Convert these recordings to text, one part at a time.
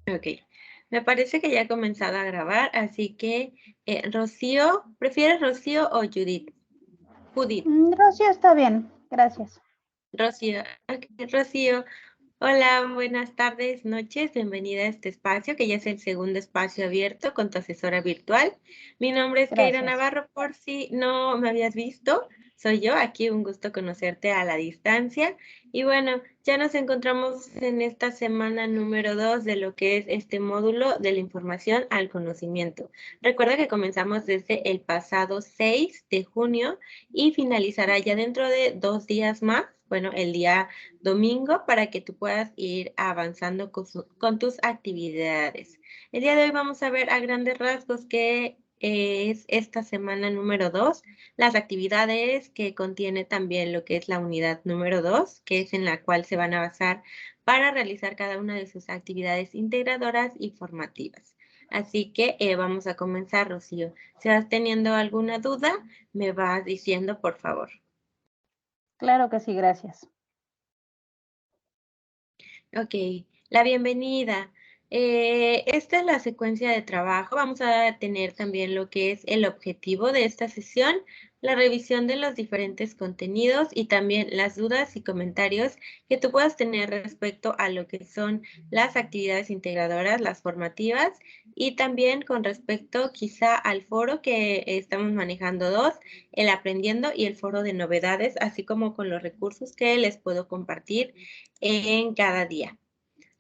Ok, me parece que ya ha comenzado a grabar, así que Rocío, ¿prefieres Rocío o Judith? Judith, Rocío está bien, gracias. Rocío, ok, Rocío, hola, buenas tardes, noches, bienvenida a este espacio, que ya es el segundo espacio abierto con tu asesora virtual. Mi nombre es Keira Gracias. Navarro, por si no me habías visto, soy yo, aquí un gusto conocerte a la distancia. Y bueno, ya nos encontramos en esta semana número 2 de lo que es este módulo de la información al conocimiento. Recuerda que comenzamos desde el pasado 6 de junio y finalizará ya dentro de 2 días más, bueno, el día domingo, para que tú puedas ir avanzando con tus actividades. El día de hoy vamos a ver a grandes rasgos qué es esta semana número 2, las actividades que contiene también lo que es la unidad número 2, que es en la cual se van a basar para realizar cada una de sus actividades integradoras y formativas. Así que vamos a comenzar, Rocío. Si vas teniendo alguna duda, me vas diciendo, por favor. Claro que sí, gracias. Ok, la bienvenida. Esta es la secuencia de trabajo. Vamos a tener también lo que es el objetivo de esta sesión, la revisión de los diferentes contenidos y también las dudas y comentarios que tú puedas tener respecto a lo que son las actividades integradoras, las formativas y también con respecto quizá al foro que estamos manejando dos, el aprendiendo y el foro de novedades, así como con los recursos que les puedo compartir en cada día.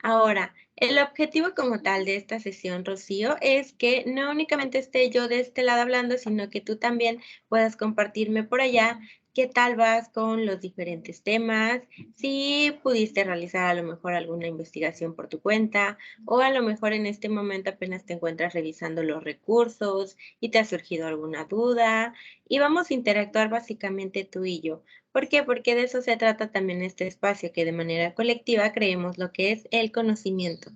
Ahora, el objetivo como tal de esta sesión, Rocío, es que no únicamente esté yo de este lado hablando, sino que tú también puedas compartirme por allá qué tal vas con los diferentes temas, si pudiste realizar a lo mejor alguna investigación por tu cuenta o a lo mejor en este momento apenas te encuentras revisando los recursos y te ha surgido alguna duda y vamos a interactuar básicamente tú y yo. ¿Por qué? Porque de eso se trata también este espacio, que de manera colectiva creemos lo que es el conocimiento.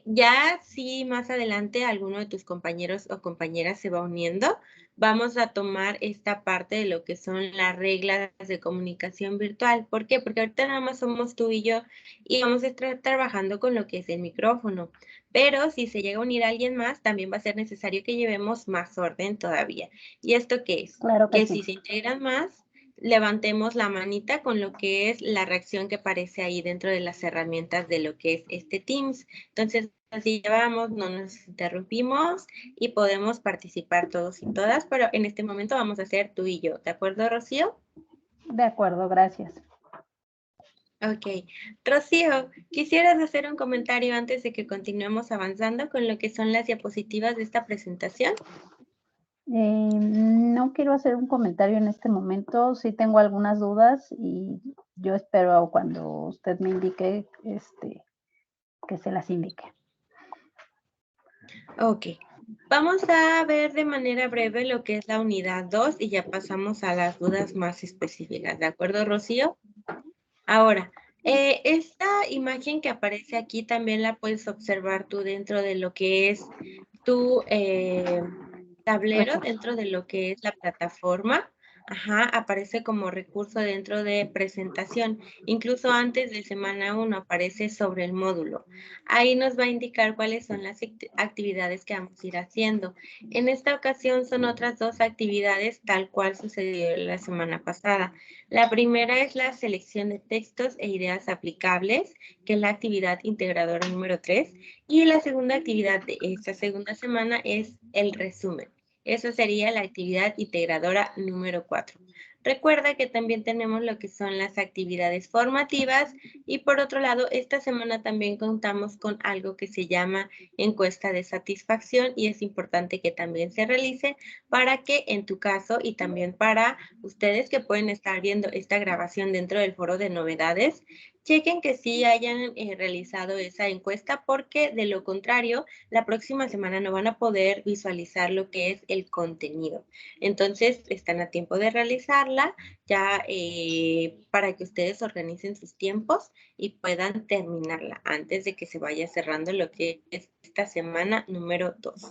Ya si más adelante alguno de tus compañeros o compañeras se va uniendo, vamos a tomar esta parte de lo que son las reglas de comunicación virtual. ¿Por qué? Porque ahorita nada más somos tú y yo y vamos a estar trabajando con lo que es el micrófono. Pero si se llega a unir alguien más, también va a ser necesario que llevemos más orden todavía. ¿Y esto qué es? Claro que Que sí. si se integran más, levantemos la manita con lo que es la reacción que aparece ahí dentro de las herramientas de lo que es este Teams. Entonces, así llevamos, no nos interrumpimos y podemos participar todos y todas, pero en este momento vamos a hacer tú y yo. ¿De acuerdo, Rocío? De acuerdo, gracias. Ok. Rocío, ¿quisieras hacer un comentario antes de que continuemos avanzando con lo que son las diapositivas de esta presentación? No quiero hacer un comentario en este momento, sí tengo algunas dudas y yo espero cuando usted me indique, que se las indique. Ok. Vamos a ver de manera breve lo que es la unidad 2 y ya pasamos a las dudas más específicas. ¿De acuerdo, Rocío? Ahora, esta imagen que aparece aquí también la puedes observar tú dentro de lo que es tu tablero, Recurso. dentro de lo que es la plataforma. Ajá, aparece como recurso dentro de presentación. Incluso antes de semana 1 aparece sobre el módulo. Ahí nos va a indicar cuáles son las actividades que vamos a ir haciendo. En esta ocasión son otras dos actividades tal cual sucedió la semana pasada. La primera es la selección de textos e ideas aplicables, que es la actividad integradora número 3, y la segunda actividad de esta segunda semana es el resumen. Eso sería la actividad integradora número 4. Recuerda que también tenemos lo que son las actividades formativas y por otro lado, esta semana también contamos con algo que se llama encuesta de satisfacción y es importante que también se realice para que en tu caso y también para ustedes que pueden estar viendo esta grabación dentro del foro de novedades, chequen que sí hayan realizado esa encuesta porque de lo contrario, la próxima semana no van a poder visualizar lo que es el contenido. Entonces, están a tiempo de realizarla ya para que ustedes organicen sus tiempos y puedan terminarla antes de que se vaya cerrando lo que es esta semana número 2.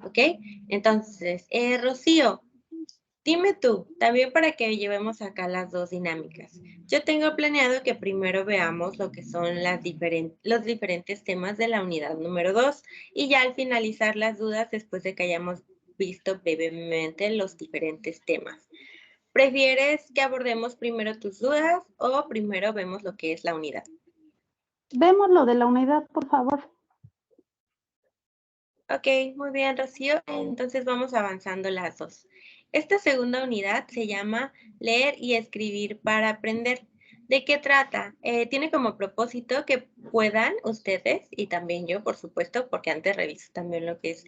¿Ok? Entonces, Rocío, Dime tú, también para que llevemos acá las dos dinámicas. Yo tengo planeado que primero veamos lo que son los diferentes temas de la unidad número 2 y ya al finalizar las dudas después de que hayamos visto brevemente los diferentes temas. ¿Prefieres que abordemos primero tus dudas o primero vemos lo que es la unidad? Vemos lo de la unidad, por favor. Ok, muy bien, Rocío. Entonces vamos avanzando las dos. Esta segunda unidad se llama Leer y escribir para aprender. ¿De qué trata? Tiene como propósito que puedan ustedes, y también yo, por supuesto, porque antes reviso también lo que es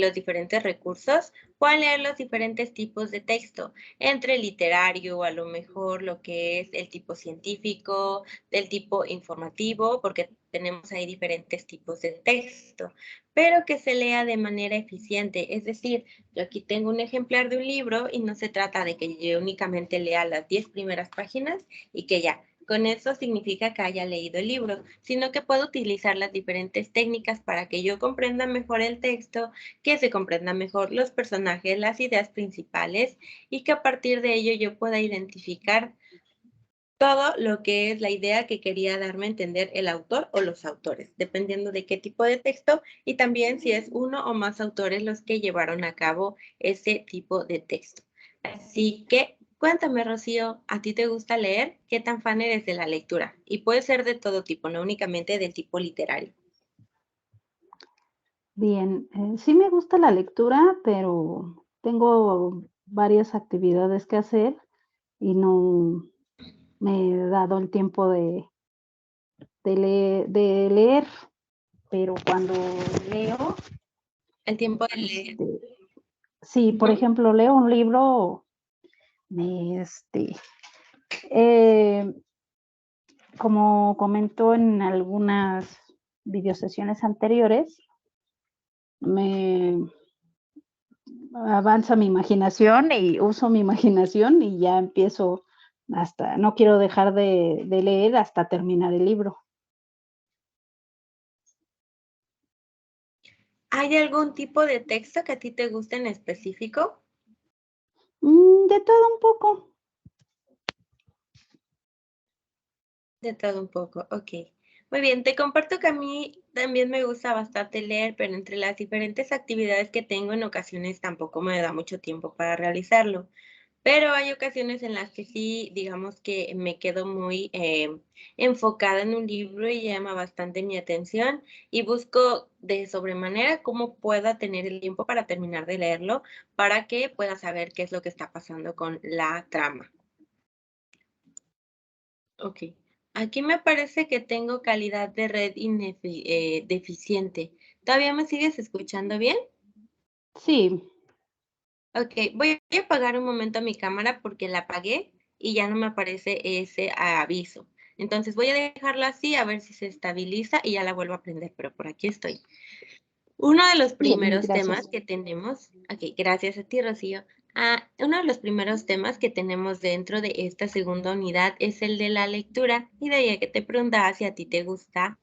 los diferentes recursos, puedan leer los diferentes tipos de texto, entre literario, a lo mejor lo que es el tipo científico, del tipo informativo, porque tenemos ahí diferentes tipos de texto, pero que se lea de manera eficiente. Es decir, yo aquí tengo un ejemplar de un libro y no se trata de que yo únicamente lea las 10 primeras páginas y que ya, con eso significa que haya leído el libro, sino que puedo utilizar las diferentes técnicas para que yo comprenda mejor el texto, que se comprenda mejor los personajes, las ideas principales y que a partir de ello yo pueda identificar todo lo que es la idea que quería darme a entender el autor o los autores, dependiendo de qué tipo de texto y también si es uno o más autores los que llevaron a cabo ese tipo de texto. Así que cuéntame, Rocío, ¿a ti te gusta leer? ¿Qué tan fan eres de la lectura? Y puede ser de todo tipo, no únicamente del tipo literario. Bien, sí me gusta la lectura, pero tengo varias actividades que hacer y no me he dado el tiempo de leer, pero cuando leo, El tiempo de leer. este, si por Ujú. ejemplo leo un libro, me, eh, como comentó en algunas videosesiones anteriores, me avanza mi imaginación y uso mi imaginación y ya empiezo hasta, no quiero dejar de leer hasta terminar el libro. ¿Hay algún tipo de texto que a ti te guste en específico? De todo un poco. De todo un poco, ok. Muy bien, te comparto que a mí también me gusta bastante leer, pero entre las diferentes actividades que tengo en ocasiones tampoco me da mucho tiempo para realizarlo. Pero hay ocasiones en las que sí, digamos que me quedo muy enfocada en un libro y llama bastante mi atención y busco de sobremanera cómo pueda tener el tiempo para terminar de leerlo para que pueda saber qué es lo que está pasando con la trama. Ok. Aquí me parece que tengo calidad de red deficiente. ¿Todavía me sigues escuchando bien? Sí, Ok, voy a apagar un momento mi cámara porque la apagué y ya no me aparece ese aviso. Entonces voy a dejarla así a ver si se estabiliza y ya la vuelvo a prender, pero por aquí estoy. Uno de los bien, primeros temas gracias. que tenemos, ok, gracias a ti, Rocío. Uno de los primeros temas que tenemos dentro de esta segunda unidad es el de la lectura, y de ahí que te preguntaba si a ti te gusta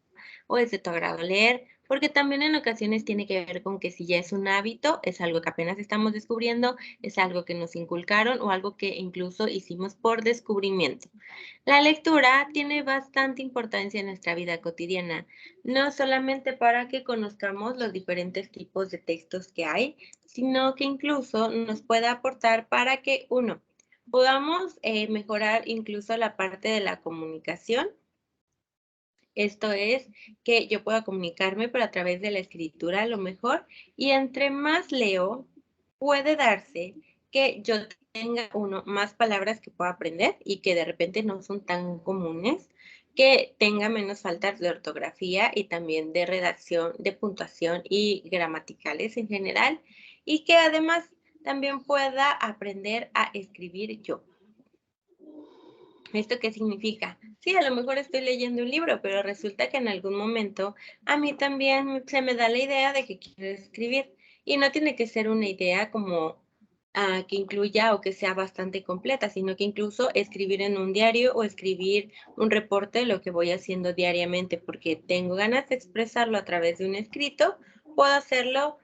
o es de tu agrado leer, porque también en ocasiones tiene que ver con que si ya es un hábito, es algo que apenas estamos descubriendo, es algo que nos inculcaron o algo que incluso hicimos por descubrimiento. La lectura tiene bastante importancia en nuestra vida cotidiana, no solamente para que conozcamos los diferentes tipos de textos que hay, sino que incluso nos puede aportar para que, uno, podamos mejorar incluso la parte de la comunicación. Esto es que yo pueda comunicarme, pero a través de la escritura a lo mejor, y entre más leo, puede darse que yo tenga, uno, más palabras que pueda aprender y que de repente no son tan comunes, que tenga menos faltas de ortografía y también de redacción, de puntuación y gramaticales en general, y que además también pueda aprender a escribir yo. ¿Esto qué significa? Sí, a lo mejor estoy leyendo un libro, pero resulta que en algún momento a mí también se me da la idea de que quiero escribir. Y no tiene que ser una idea como que incluya o que sea bastante completa, sino que incluso escribir en un diario o escribir un reporte de lo que voy haciendo diariamente, porque tengo ganas de expresarlo a través de un escrito, puedo hacerlo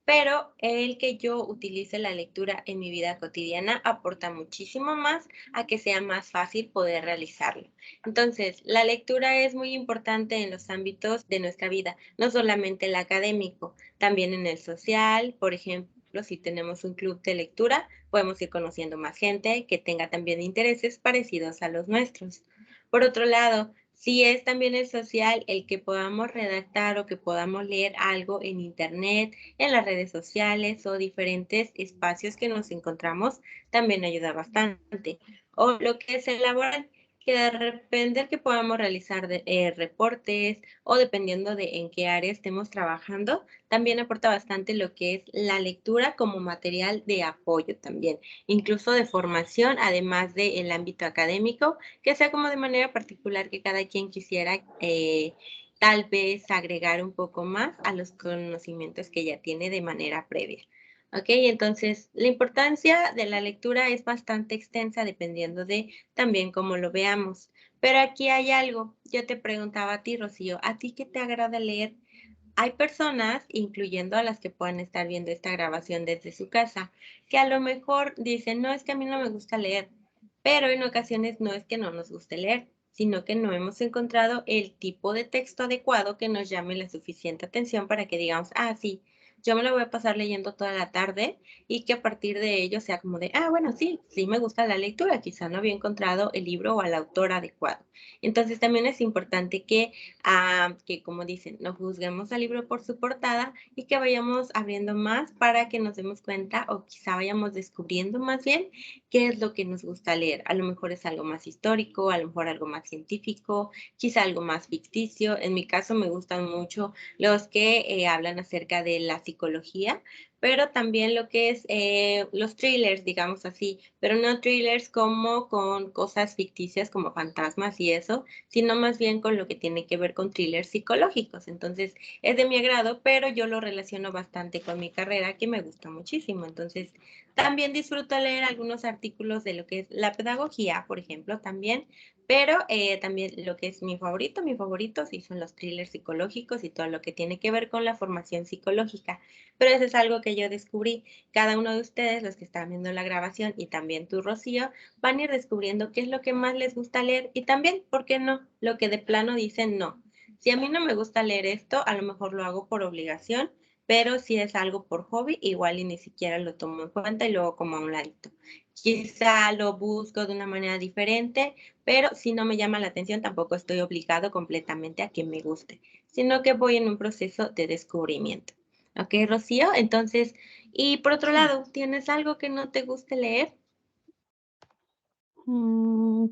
pero el que yo utilice la lectura en mi vida cotidiana aporta muchísimo más a que sea más fácil poder realizarlo. Entonces, la lectura es muy importante en los ámbitos de nuestra vida, no solamente el académico, también en el social, por ejemplo, si tenemos un club de lectura, podemos ir conociendo más gente que tenga también intereses parecidos a los nuestros. Por otro lado, si es también el social el que podamos redactar o que podamos leer algo en internet, en las redes sociales o diferentes espacios que nos encontramos, también ayuda bastante. O lo que es el laboral, que de repente que podamos realizar reportes o dependiendo de en qué área estemos trabajando, también aporta bastante lo que es la lectura como material de apoyo también, incluso de formación, además del ámbito académico, que sea como de manera particular que cada quien quisiera tal vez agregar un poco más a los conocimientos que ya tiene de manera previa. ¿Ok? Entonces, la importancia de la lectura es bastante extensa dependiendo de también cómo lo veamos. Pero aquí hay algo. Yo te preguntaba a ti, Rocío, ¿a ti qué te agrada leer? Hay personas, incluyendo a las que puedan estar viendo esta grabación desde su casa, que a lo mejor dicen, no, es que a mí no me gusta leer, pero en ocasiones no es que no nos guste leer, sino que no hemos encontrado el tipo de texto adecuado que nos llame la suficiente atención para que digamos, ah, sí, yo me lo voy a pasar leyendo toda la tarde y que a partir de ello sea como de, ah, bueno, sí, sí me gusta la lectura, quizá no había encontrado el libro o al autor adecuado. Entonces también es importante que como dicen, no juzguemos al libro por su portada y que vayamos abriendo más para que nos demos cuenta o quizá vayamos descubriendo más bien qué es lo que nos gusta leer. A lo mejor es algo más histórico, a lo mejor algo más científico, quizá algo más ficticio. En mi caso me gustan mucho los que hablan acerca de la psicología, pero también lo que es los thrillers, digamos así, pero no thrillers como con cosas ficticias como fantasmas y eso, sino más bien con lo que tiene que ver con thrillers psicológicos. Entonces, es de mi agrado, pero yo lo relaciono bastante con mi carrera, que me gusta muchísimo. Entonces, también disfruto leer algunos artículos de lo que es la pedagogía, por ejemplo, también, pero también lo que es mi favorito sí son los thrillers psicológicos y todo lo que tiene que ver con la formación psicológica. Pero eso es algo que yo descubrí. Cada uno de ustedes, los que están viendo la grabación y también tú, Rocío, van a ir descubriendo qué es lo que más les gusta leer y también, ¿por qué no? Lo que de plano dicen no. Si a mí no me gusta leer esto, a lo mejor lo hago por obligación, pero si es algo por hobby, igual y ni siquiera lo tomo en cuenta y luego como a un ladito. Quizá lo busco de una manera diferente, pero si no me llama la atención, tampoco estoy obligado completamente a que me guste, sino que voy en un proceso de descubrimiento. ¿Ok, Rocío? Entonces, y por otro Sí. lado, ¿tienes algo que no te guste leer?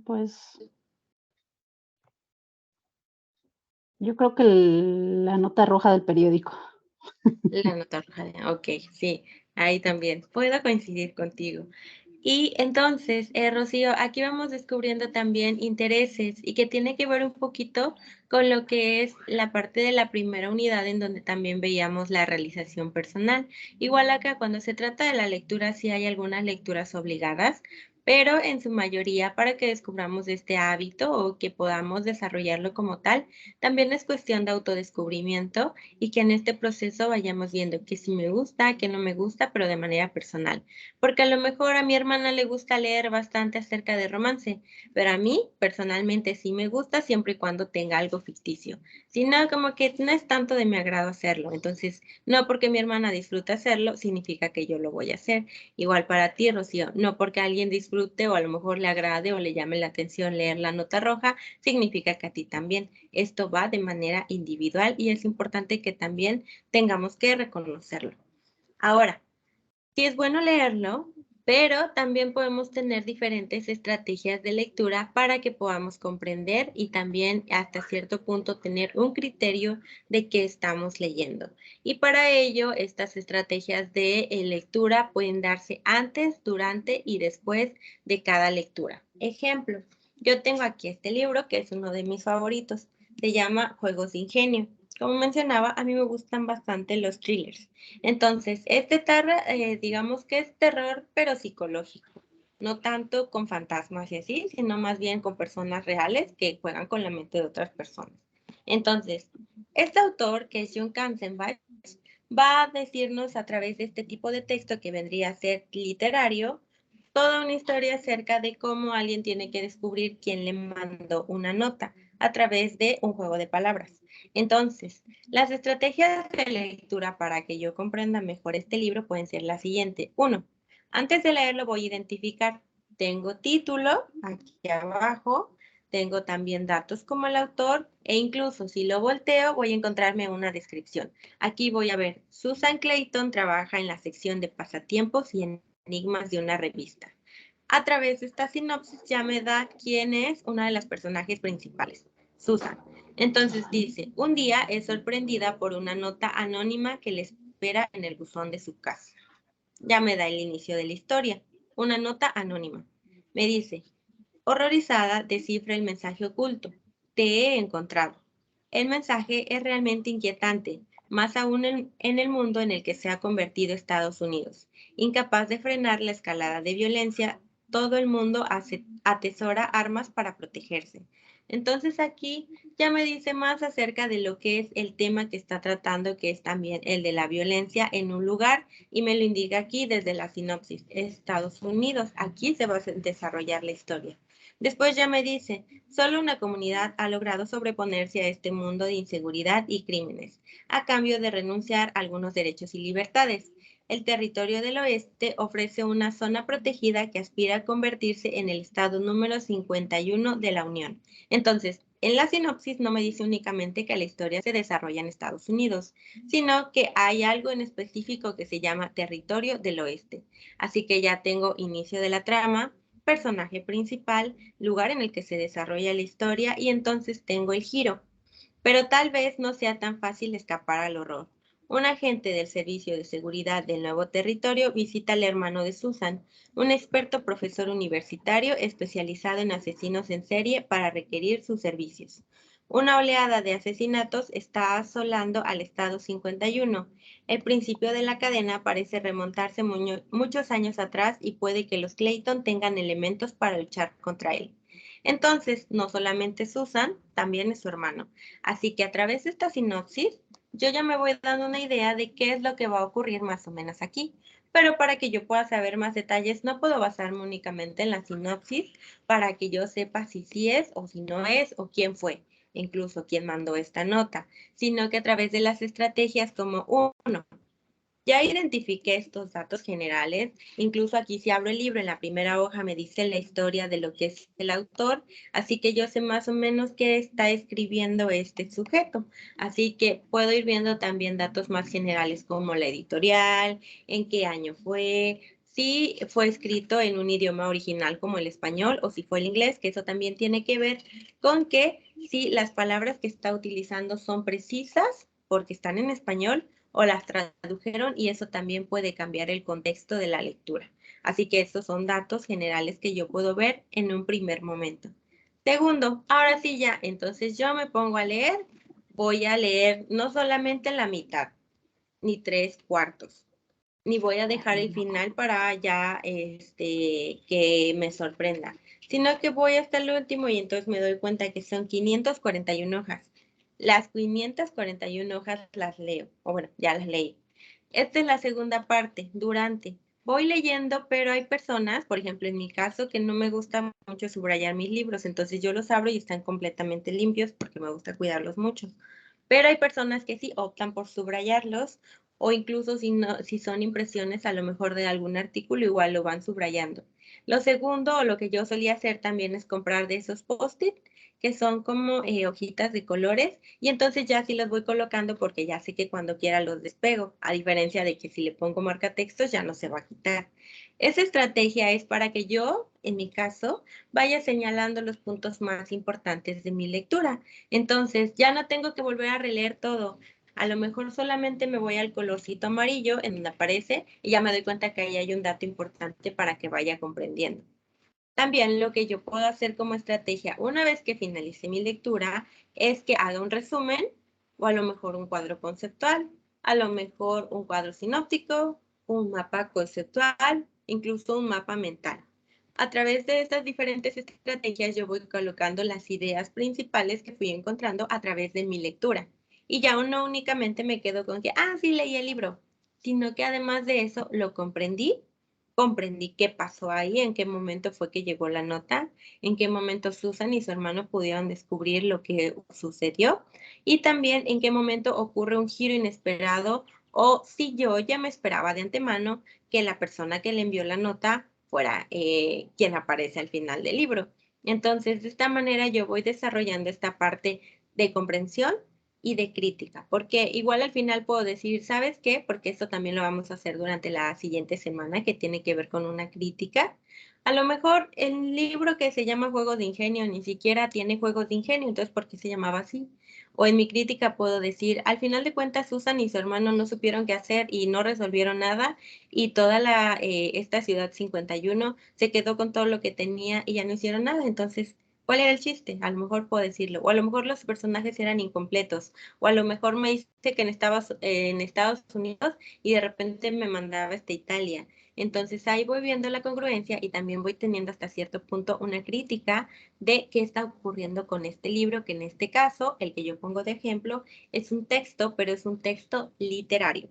Pues yo creo que la nota roja del periódico. La nota roja, ok, sí, ahí también puedo coincidir contigo. Y entonces, Rocío, aquí vamos descubriendo también intereses y que tiene que ver un poquito con lo que es la parte de la primera unidad en donde también veíamos la realización personal. Igual acá cuando se trata de la lectura, sí hay algunas lecturas obligadas, pero en su mayoría para que descubramos este hábito o que podamos desarrollarlo como tal, también es cuestión de autodescubrimiento y que en este proceso vayamos viendo qué sí me gusta, qué no me gusta, pero de manera personal. Porque a lo mejor a mi hermana le gusta leer bastante acerca de romance, pero a mí personalmente sí me gusta siempre y cuando tenga algo ficticio. Si no, como que no es tanto de mi agrado hacerlo. Entonces, no porque mi hermana disfrute hacerlo, significa que yo lo voy a hacer. Igual para ti, Rocío, no porque alguien disfrute o a lo mejor le agrade o le llame la atención leer la nota roja, significa que a ti también. Esto va de manera individual y es importante que también tengamos que reconocerlo. Ahora, sí es bueno leerlo, pero también podemos tener diferentes estrategias de lectura para que podamos comprender y también hasta cierto punto tener un criterio de qué estamos leyendo. Y para ello, estas estrategias de lectura pueden darse antes, durante y después de cada lectura. Ejemplo, yo tengo aquí este libro que es uno de mis favoritos. Se llama Juegos de Ingenio. Como mencionaba, a mí me gustan bastante los thrillers. Entonces, digamos que es terror, pero psicológico. No tanto con fantasmas y así, sino más bien con personas reales que juegan con la mente de otras personas. Entonces, este autor, que es John Katzenbach, va a decirnos a través de este tipo de texto que vendría a ser literario, toda una historia acerca de cómo alguien tiene que descubrir quién le mandó una nota a través de un juego de palabras. Entonces, las estrategias de lectura para que yo comprenda mejor este libro pueden ser las siguientes. 1. Antes de leerlo voy a identificar, tengo título aquí abajo, tengo también datos como el autor e incluso si lo volteo voy a encontrarme una descripción. Aquí voy a ver, Susan Clayton trabaja en la sección de pasatiempos y enigmas de una revista. A través de esta sinopsis ya me da quién es una de las personajes principales, Susan. Entonces dice, un día es sorprendida por una nota anónima que le espera en el buzón de su casa. Ya me da el inicio de la historia, una nota anónima. Me dice, horrorizada, descifra el mensaje oculto. Te he encontrado. El mensaje es realmente inquietante, más aún en el mundo en el que se ha convertido Estados Unidos. Incapaz de frenar la escalada de violencia, todo el mundo atesora armas para protegerse. Entonces aquí ya me dice más acerca de lo que es el tema que está tratando, que es también el de la violencia en un lugar, y me lo indica aquí desde la sinopsis, Estados Unidos. Aquí se va a desarrollar la historia. Después ya me dice, solo una comunidad ha logrado sobreponerse a este mundo de inseguridad y crímenes, a cambio de renunciar a algunos derechos y libertades. El territorio del oeste ofrece una zona protegida que aspira a convertirse en el estado número 51 de la Unión. Entonces, en la sinopsis no me dice únicamente que la historia se desarrolla en Estados Unidos, sino que hay algo en específico que se llama territorio del oeste. Así que ya tengo inicio de la trama, personaje principal, lugar en el que se desarrolla la historia y entonces tengo el giro. Pero tal vez no sea tan fácil escapar al horror. Un agente del Servicio de Seguridad del nuevo territorio visita al hermano de Susan, un experto profesor universitario especializado en asesinos en serie para requerir sus servicios. Una oleada de asesinatos está asolando al Estado 51. El principio de la cadena parece remontarse muchos años atrás y puede que los Clayton tengan elementos para luchar contra él. Entonces, no solamente Susan, también es su hermano. Así que a través de esta sinopsis, yo ya me voy dando una idea de qué es lo que va a ocurrir más o menos aquí. Pero para que yo pueda saber más detalles, no puedo basarme únicamente en la sinopsis para que yo sepa si sí es o si no es o quién fue, incluso quién mandó esta nota, sino que a través de las estrategias como uno, ya identifiqué estos datos generales, incluso aquí si abro el libro en la primera hoja me dice la historia de lo que es el autor, así que yo sé más o menos qué está escribiendo este sujeto. Así que puedo ir viendo también datos más generales como la editorial, en qué año fue, si fue escrito en un idioma original como el español o si fue el inglés, que eso también tiene que ver con que si las palabras que está utilizando son precisas porque están en español o las tradujeron y eso también puede cambiar el contexto de la lectura. Así que estos son datos generales que yo puedo ver en un primer momento. Segundo, ahora sí ya, entonces yo me pongo a leer, voy a leer no solamente la mitad, ni 3/4, ni voy a dejar el final para ya que me sorprenda, sino que voy hasta el último y entonces me doy cuenta que son 541 hojas. Las 541 hojas las leo, o bueno, ya las leí. Esta es la segunda parte, durante. Voy leyendo, pero hay personas, por ejemplo, en mi caso, que no me gusta mucho subrayar mis libros, entonces yo los abro y están completamente limpios porque me gusta cuidarlos mucho. Pero hay personas que sí optan por subrayarlos o incluso si son impresiones a lo mejor de algún artículo, igual lo van subrayando. Lo segundo, o lo que yo solía hacer también es comprar de esos post-it, que son como hojitas de colores, y entonces ya sí los voy colocando porque ya sé que cuando quiera los despego, a diferencia de que si le pongo marcatextos ya no se va a quitar. Esa estrategia es para que yo, en mi caso, vaya señalando los puntos más importantes de mi lectura. Entonces, ya no tengo que volver a releer todo. A lo mejor solamente me voy al colorcito amarillo en donde aparece y ya me doy cuenta que ahí hay un dato importante para que vaya comprendiendo. También lo que yo puedo hacer como estrategia una vez que finalice mi lectura es que haga un resumen o a lo mejor un cuadro conceptual, a lo mejor un cuadro sinóptico, un mapa conceptual, incluso un mapa mental. A través de estas diferentes estrategias yo voy colocando las ideas principales que fui encontrando a través de mi lectura. y ya no únicamente me quedo con que, sí leí el libro, sino que además de eso lo comprendí qué pasó ahí, en qué momento fue que llegó la nota, en qué momento Susan y su hermano pudieron descubrir lo que sucedió y también en qué momento ocurre un giro inesperado o si yo ya me esperaba de antemano que la persona que le envió la nota fuera quien aparece al final del libro. Entonces, de esta manera yo voy desarrollando esta parte de comprensión y de crítica, porque igual al final puedo decir, ¿sabes qué? Porque esto también lo vamos a hacer durante la siguiente semana, que tiene que ver con una crítica. A lo mejor el libro que se llama Juegos de Ingenio ni siquiera tiene juegos de ingenio, entonces ¿por qué se llamaba así? O en mi crítica puedo decir, al final de cuentas Susan y su hermano no supieron qué hacer y no resolvieron nada y toda esta ciudad 51 se quedó con todo lo que tenía y ya no hicieron nada, entonces ¿cuál era el chiste? A lo mejor puedo decirlo. O a lo mejor los personajes eran incompletos. O a lo mejor me dice que en Estados Unidos y de repente me mandaba hasta Italia. Entonces ahí voy viendo la congruencia y también voy teniendo hasta cierto punto una crítica de qué está ocurriendo con este libro, que en este caso, el que yo pongo de ejemplo, es un texto, pero es un texto literario.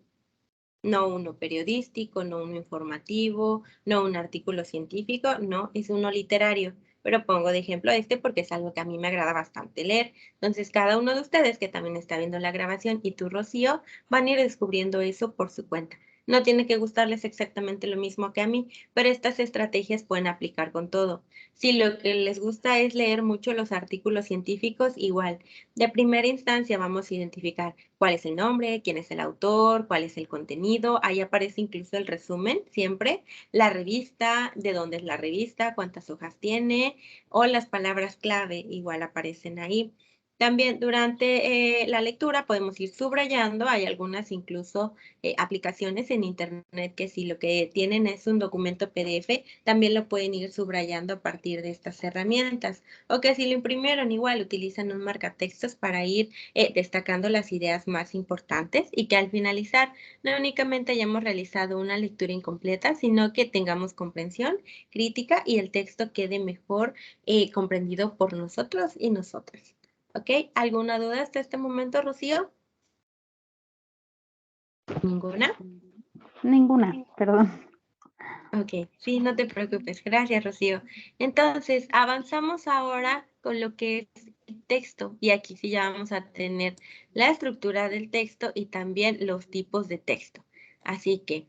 No uno periodístico, no uno informativo, no un artículo científico, no, es uno literario. Pero pongo de ejemplo este porque es algo que a mí me agrada bastante leer. Entonces, cada uno de ustedes que también está viendo la grabación y tú, Rocío, van a ir descubriendo eso por su cuenta. No tiene que gustarles exactamente lo mismo que a mí, pero estas estrategias pueden aplicar con todo. Si lo que les gusta es leer mucho los artículos científicos, igual. De primera instancia vamos a identificar cuál es el nombre, quién es el autor, cuál es el contenido. Ahí aparece incluso el resumen siempre, la revista, de dónde es la revista, cuántas hojas tiene o las palabras clave igual aparecen ahí. También durante la lectura podemos ir subrayando, hay algunas incluso aplicaciones en internet que si lo que tienen es un documento PDF, también lo pueden ir subrayando a partir de estas herramientas. O que si lo imprimieron igual utilizan un marcatextos para ir destacando las ideas más importantes y que al finalizar no únicamente hayamos realizado una lectura incompleta, sino que tengamos comprensión, crítica y el texto quede mejor comprendido por nosotros y nosotras. ¿Ok? ¿Alguna duda hasta este momento, Rocío? ¿Ninguna? Ninguna, perdón. Ok, sí, no te preocupes. Gracias, Rocío. Entonces, avanzamos ahora con lo que es el texto. Y aquí sí ya vamos a tener la estructura del texto y también los tipos de texto. Así que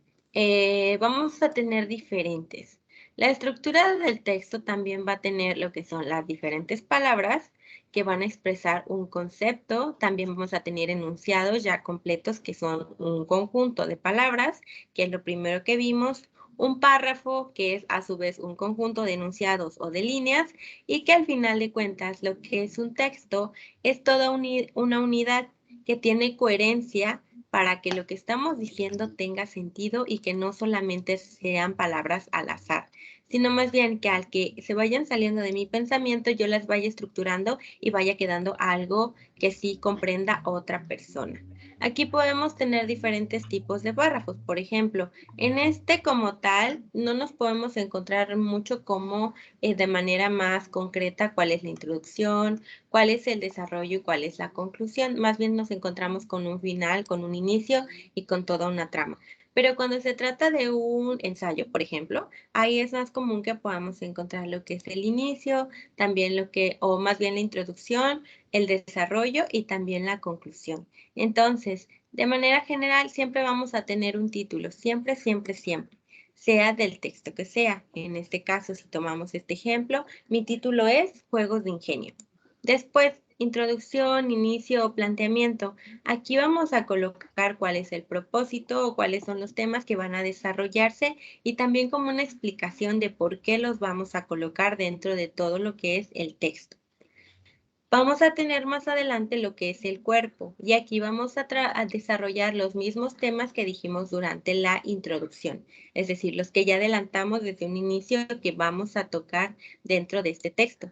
vamos a tener diferentes. La estructura del texto también va a tener lo que son las diferentes palabras que van a expresar un concepto. También vamos a tener enunciados ya completos que son un conjunto de palabras, que es lo primero que vimos, un párrafo que es a su vez un conjunto de enunciados o de líneas y que al final de cuentas lo que es un texto es toda una unidad que tiene coherencia para que lo que estamos diciendo tenga sentido y que no solamente sean palabras al azar, sino más bien que al que se vayan saliendo de mi pensamiento yo las vaya estructurando y vaya quedando algo que sí comprenda otra persona. Aquí podemos tener diferentes tipos de párrafos. Por ejemplo, en este como tal, no nos podemos encontrar mucho como de manera más concreta cuál es la introducción, cuál es el desarrollo y cuál es la conclusión. Más bien nos encontramos con un final, con un inicio y con toda una trama. Pero cuando se trata de un ensayo, por ejemplo, ahí es más común que podamos encontrar lo que es el inicio, también o más bien la introducción, el desarrollo y también la conclusión. Entonces, de manera general, siempre vamos a tener un título, siempre, siempre, siempre, sea del texto que sea. En este caso, si tomamos este ejemplo, mi título es Juegos de Ingenio. Después, introducción, inicio o planteamiento. Aquí vamos a colocar cuál es el propósito o cuáles son los temas que van a desarrollarse y también como una explicación de por qué los vamos a colocar dentro de todo lo que es el texto. Vamos a tener más adelante lo que es el cuerpo y aquí vamos a desarrollar los mismos temas que dijimos durante la introducción, es decir, los que ya adelantamos desde un inicio que vamos a tocar dentro de este texto.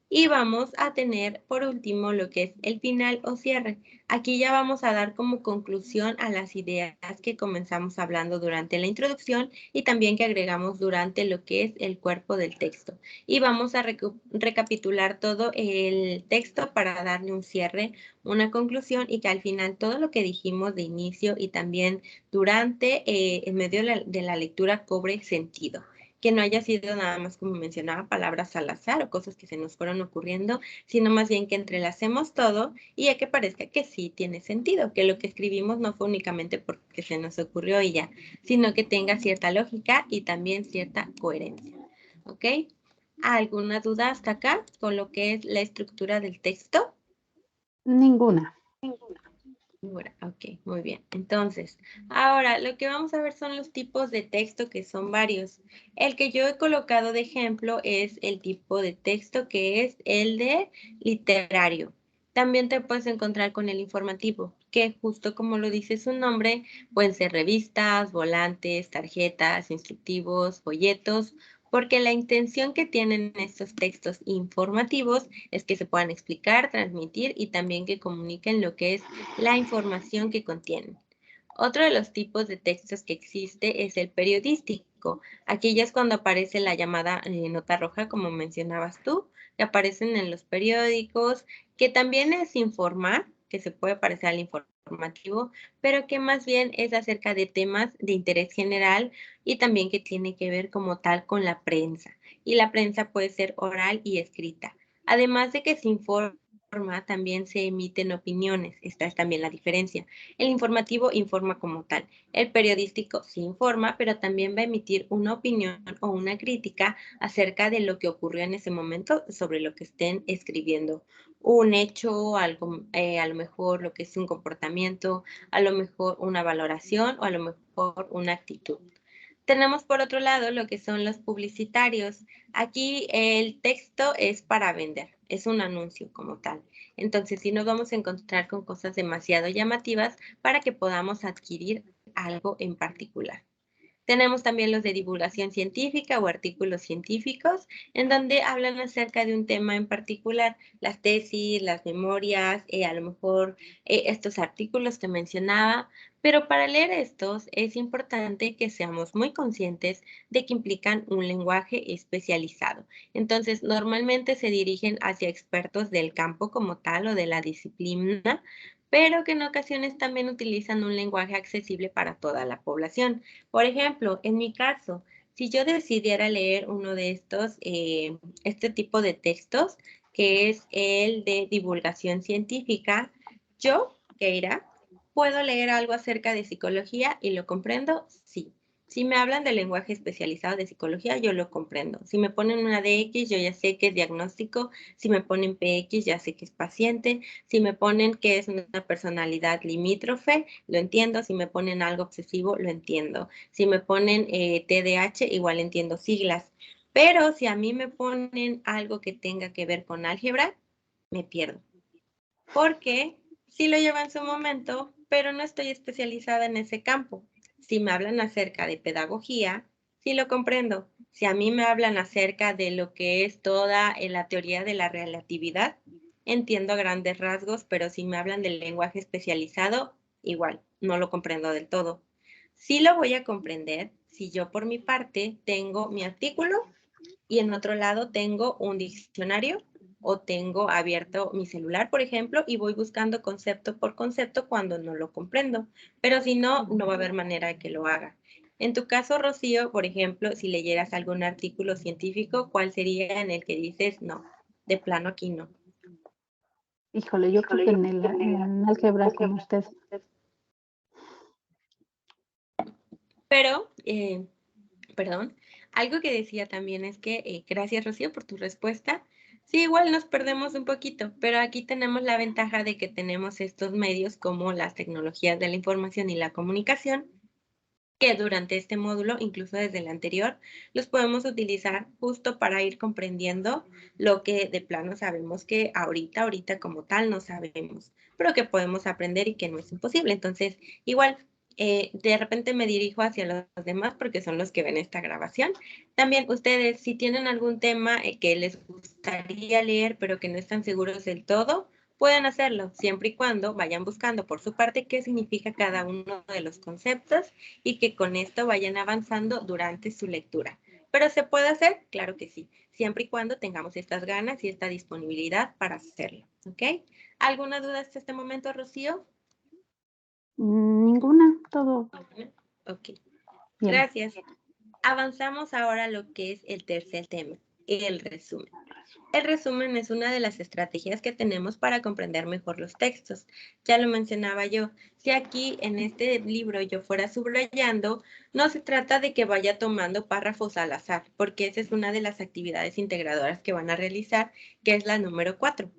Y vamos a tener por último lo que es el final o cierre. Aquí ya vamos a dar como conclusión a las ideas que comenzamos hablando durante la introducción y también que agregamos durante lo que es el cuerpo del texto. Y vamos a recapitular todo el texto para darle un cierre, una conclusión y que al final todo lo que dijimos de inicio y también durante, en medio de la lectura cobre sentido, que no haya sido nada más, como mencionaba, palabras al azar o cosas que se nos fueron ocurriendo, sino más bien que entrelacemos todo y ya que parezca que sí tiene sentido, que lo que escribimos no fue únicamente porque se nos ocurrió y ya, sino que tenga cierta lógica y también cierta coherencia. ¿Ok? ¿Alguna duda hasta acá con lo que es la estructura del texto? Ninguna. Bueno, ok, muy bien. Entonces, ahora lo que vamos a ver son los tipos de texto, que son varios. El que yo he colocado de ejemplo es el tipo de texto que es el de literario. También te puedes encontrar con el informativo, que justo como lo dice su nombre, pueden ser revistas, volantes, tarjetas, instructivos, folletos, porque la intención que tienen estos textos informativos es que se puedan explicar, transmitir y también que comuniquen lo que es la información que contienen. Otro de los tipos de textos que existe es el periodístico. Aquí ya es cuando aparece la llamada nota roja, como mencionabas tú, que aparecen en los periódicos, que también es informar, que se puede parecer al informativo, pero que más bien es acerca de temas de interés general y también que tiene que ver como tal con la prensa. Y la prensa puede ser oral y escrita. Además de que se informa, también se emiten opiniones. Esta es también la diferencia. El informativo informa como tal. El periodístico sí informa, pero también va a emitir una opinión o una crítica acerca de lo que ocurrió en ese momento sobre lo que estén escribiendo. Un hecho, algo, a lo mejor lo que es un comportamiento, a lo mejor una valoración o a lo mejor una actitud. Tenemos por otro lado lo que son los publicitarios. Aquí el texto es para vender, es un anuncio como tal. Entonces, sí nos vamos a encontrar con cosas demasiado llamativas para que podamos adquirir algo en particular. Tenemos también los de divulgación científica o artículos científicos, en donde hablan acerca de un tema en particular, las tesis, las memorias, a lo mejor estos artículos que mencionaba, pero para leer estos es importante que seamos muy conscientes de que implican un lenguaje especializado. Entonces, normalmente se dirigen hacia expertos del campo como tal o de la disciplina, pero que en ocasiones también utilizan un lenguaje accesible para toda la población. Por ejemplo, en mi caso, si yo decidiera leer uno de estos, este tipo de textos, que es el de divulgación científica, yo, Keira, ¿puedo leer algo acerca de psicología y lo comprendo? Sí. Si me hablan de lenguaje especializado de psicología, yo lo comprendo. Si me ponen una DX, yo ya sé que es diagnóstico. Si me ponen PX, ya sé que es paciente. Si me ponen que es una personalidad limítrofe, lo entiendo. Si me ponen algo obsesivo, lo entiendo. Si me ponen TDAH, igual entiendo siglas. Pero si a mí me ponen algo que tenga que ver con álgebra, me pierdo. Porque sí lo llevo en su momento, pero no estoy especializada en ese campo. Si me hablan acerca de pedagogía, sí lo comprendo. Si a mí me hablan acerca de lo que es toda la teoría de la relatividad, entiendo a grandes rasgos, pero si me hablan del lenguaje especializado, igual, no lo comprendo del todo. Sí lo voy a comprender si yo por mi parte tengo mi artículo y en otro lado tengo un diccionario o tengo abierto mi celular, por ejemplo, y voy buscando concepto por concepto cuando no lo comprendo. Pero si no, no va a haber manera de que lo haga. En tu caso, Rocío, por ejemplo, si leyeras algún artículo científico, ¿cuál sería en el que dices, no, de plano aquí no? Híjole, yo creo que en álgebra como usted. Pero, perdón, algo que decía también es que, gracias Rocío por tu respuesta, sí, igual nos perdemos un poquito, pero aquí tenemos la ventaja de que tenemos estos medios como las tecnologías de la información y la comunicación, que durante este módulo, incluso desde el anterior, los podemos utilizar justo para ir comprendiendo lo que de plano sabemos que ahorita como tal no sabemos, pero que podemos aprender y que no es imposible. Entonces, igual, de repente me dirijo hacia los demás porque son los que ven esta grabación. También ustedes, si tienen algún tema que les gustaría leer, pero que no están seguros del todo, pueden hacerlo, siempre y cuando vayan buscando por su parte qué significa cada uno de los conceptos y que con esto vayan avanzando durante su lectura. ¿Pero se puede hacer? Claro que sí, siempre y cuando tengamos estas ganas y esta disponibilidad para hacerlo, ¿ok? ¿Alguna duda hasta este momento, Rocío? Ninguna, todo Ok, bien. gracias. Avanzamos ahora a lo que es el tercer tema, el resumen. El resumen es una de las estrategias que tenemos para comprender mejor los textos. Ya lo mencionaba yo, si aquí en este libro yo fuera subrayando, no se trata de que vaya tomando párrafos al azar, porque esa es una de las actividades integradoras que van a realizar, que es la número 4.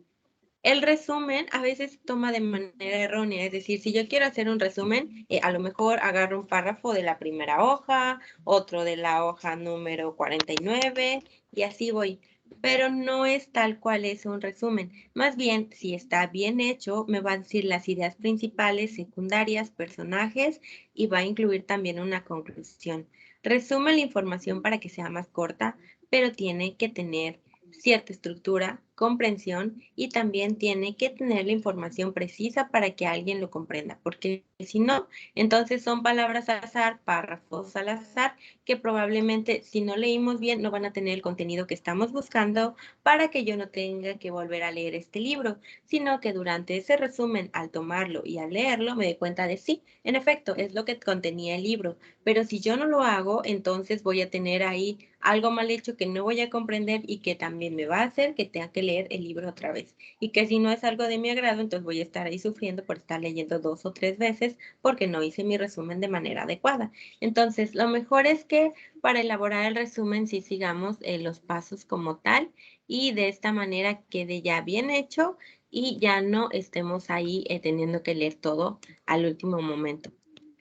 El resumen a veces se toma de manera errónea, es decir, si yo quiero hacer un resumen, a lo mejor agarro un párrafo de la primera hoja, otro de la hoja número 49 y así voy. Pero no es tal cual es un resumen. Más bien, si está bien hecho, me va a decir las ideas principales, secundarias, personajes y va a incluir también una conclusión. Resume la información para que sea más corta, pero tiene que tener cierta estructura, comprensión y también tiene que tener la información precisa para que alguien lo comprenda, porque si no, entonces son palabras al azar, párrafos al azar, que probablemente si no leímos bien no van a tener el contenido que estamos buscando para que yo no tenga que volver a leer este libro, sino que durante ese resumen, al tomarlo y al leerlo, me dé cuenta de sí, en efecto, es lo que contenía el libro, pero si yo no lo hago, entonces voy a tener ahí algo mal hecho que no voy a comprender y que también me va a hacer que tenga que leer el libro otra vez. Y que si no es algo de mi agrado, entonces voy a estar ahí sufriendo por estar leyendo 2 o 3 veces porque no hice mi resumen de manera adecuada. Entonces, lo mejor es que para elaborar el resumen sí sigamos los pasos como tal y de esta manera quede ya bien hecho y ya no estemos ahí teniendo que leer todo al último momento.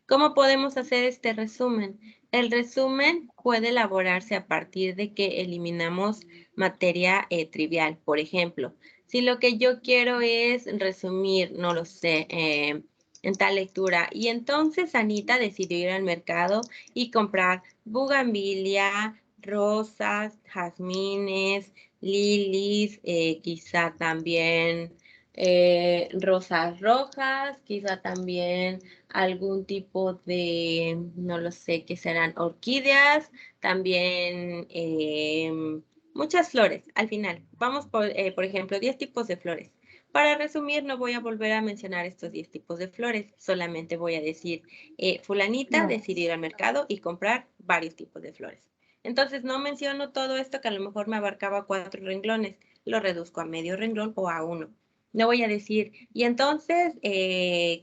¿Cómo podemos hacer este resumen? El resumen puede elaborarse a partir de que eliminamos materia trivial. Por ejemplo, si lo que yo quiero es resumir, no lo sé, en tal lectura, y entonces Anita decidió ir al mercado y comprar bugambilia, rosas, jazmines, lilies, quizá también rosas rojas, quizá también algún tipo de, no lo sé, que serán orquídeas, también muchas flores al final. Vamos por ejemplo, 10 tipos de flores. Para resumir, no voy a volver a mencionar estos 10 tipos de flores, solamente voy a decir, fulanita No. decidió ir al mercado y comprar varios tipos de flores. Entonces no menciono todo esto que a lo mejor me abarcaba 4 renglones, lo reduzco a medio renglón o a uno. No voy a decir, y entonces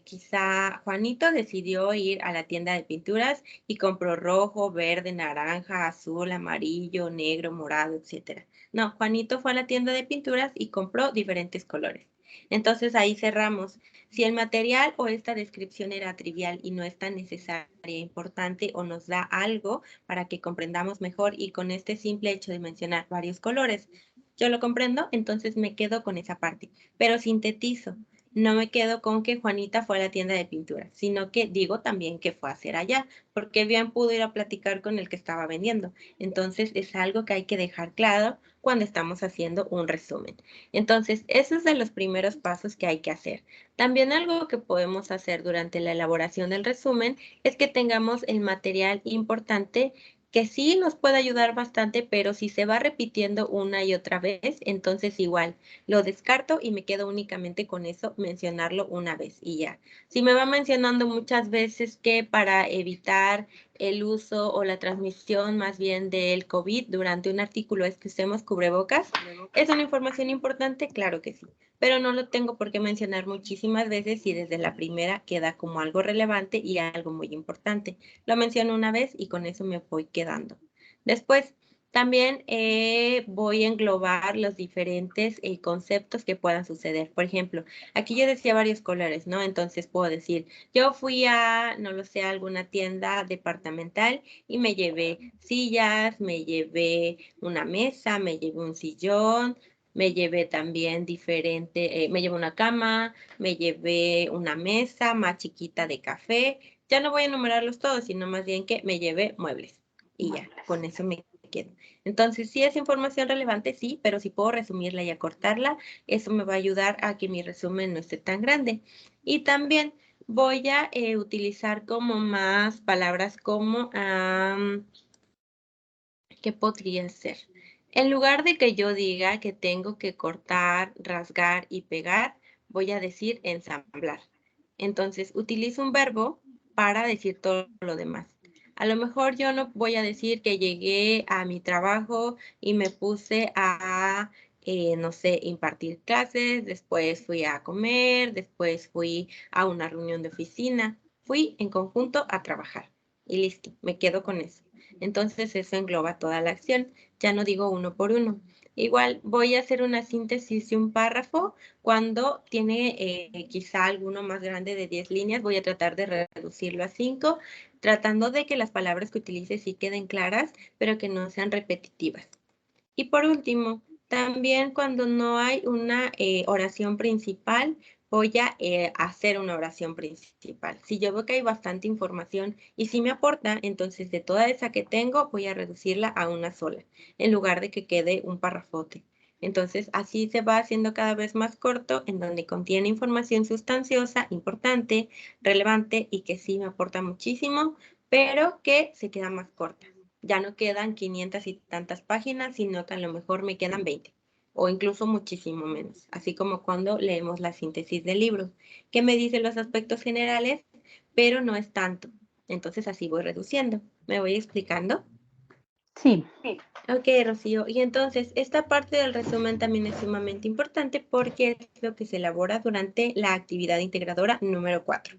quizá Juanito decidió ir a la tienda de pinturas y compró rojo, verde, naranja, azul, amarillo, negro, morado, etc. No, Juanito fue a la tienda de pinturas y compró diferentes colores. Entonces ahí cerramos. Si el material o esta descripción era trivial y no es tan necesaria, importante o nos da algo para que comprendamos mejor y con este simple hecho de mencionar varios colores, yo lo comprendo, entonces me quedo con esa parte, pero sintetizo. No me quedo con que Juanita fue a la tienda de pintura, sino que digo también que fue a hacer allá, porque bien pudo ir a platicar con el que estaba vendiendo. Entonces es algo que hay que dejar claro cuando estamos haciendo un resumen. Entonces, esos es de los primeros pasos que hay que hacer. También algo que podemos hacer durante la elaboración del resumen es que tengamos el material importante que sí nos puede ayudar bastante, pero si se va repitiendo una y otra vez, entonces igual lo descarto y me quedo únicamente con eso, mencionarlo una vez y ya. Si me va mencionando muchas veces que para evitar el uso o la transmisión más bien del COVID durante un artículo es que usemos cubrebocas, ¿es una información importante? Claro que sí, pero no lo tengo por qué mencionar muchísimas veces y desde la primera queda como algo relevante y algo muy importante. Lo menciono una vez y con eso me voy quedando. Después, también voy a englobar los diferentes conceptos que puedan suceder. Por ejemplo, aquí yo decía varios colores, ¿no? Entonces puedo decir, yo fui a, no lo sé, a alguna tienda departamental y me llevé sillas, me llevé una mesa, me llevé un sillón, me llevé también me llevé una cama, me llevé una mesa más chiquita de café Ya no voy a enumerarlos todos, sino más bien que me llevé muebles. Y ya, con eso me quedo. Entonces, sí es información relevante, sí, pero si puedo resumirla y acortarla, eso me va a ayudar a que mi resumen no esté tan grande. Y también voy a utilizar como más palabras como, ¿qué podría ser? En lugar de que yo diga que tengo que cortar, rasgar y pegar, voy a decir ensamblar. Entonces, utilizo un verbo para decir todo lo demás. A lo mejor yo no voy a decir que llegué a mi trabajo y me puse a, no sé, impartir clases, después fui a comer, después fui a una reunión de oficina. Fui en conjunto a trabajar y listo, me quedo con eso. Entonces eso engloba toda la acción, ya no digo uno por uno. Igual voy a hacer una síntesis de un párrafo cuando tiene quizá alguno más grande de 10 líneas, voy a tratar de reducirlo a 5, tratando de que las palabras que utilice sí queden claras, pero que no sean repetitivas. Y por último, también cuando no hay una oración principal, voy a hacer una oración principal. Si yo veo que hay bastante información y si me aporta, entonces de toda esa que tengo, voy a reducirla a una sola, en lugar de que quede un parrafote. Entonces, así se va haciendo cada vez más corto, en donde contiene información sustanciosa, importante, relevante y que sí me aporta muchísimo, pero que se queda más corta. Ya no quedan 500 y tantas páginas, sino que a lo mejor me quedan 20 o incluso muchísimo menos, así como cuando leemos la síntesis del libro, que me dice los aspectos generales, pero no es tanto. Entonces así voy reduciendo. ¿Me voy explicando? Sí. Ok, Rocío. Y entonces, esta parte del resumen también es sumamente importante porque es lo que se elabora durante la actividad integradora número 4.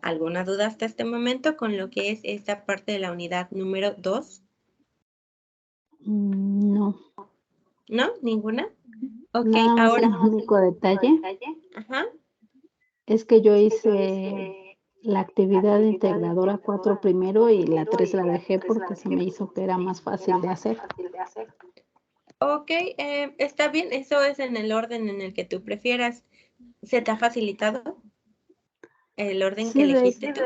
¿Alguna duda hasta este momento con lo que es esta parte de la unidad número 2? No, ¿No? ¿Ninguna? Ok, nada más ahora. el único detalle Ajá. es que yo hice la actividad integradora 4 primero y la 3 la dejé porque se me hizo que era más fácil de hacer. Ok, está bien, eso es en el orden en el que tú prefieras. ¿Se te ha facilitado el orden que Sí, elegiste tú?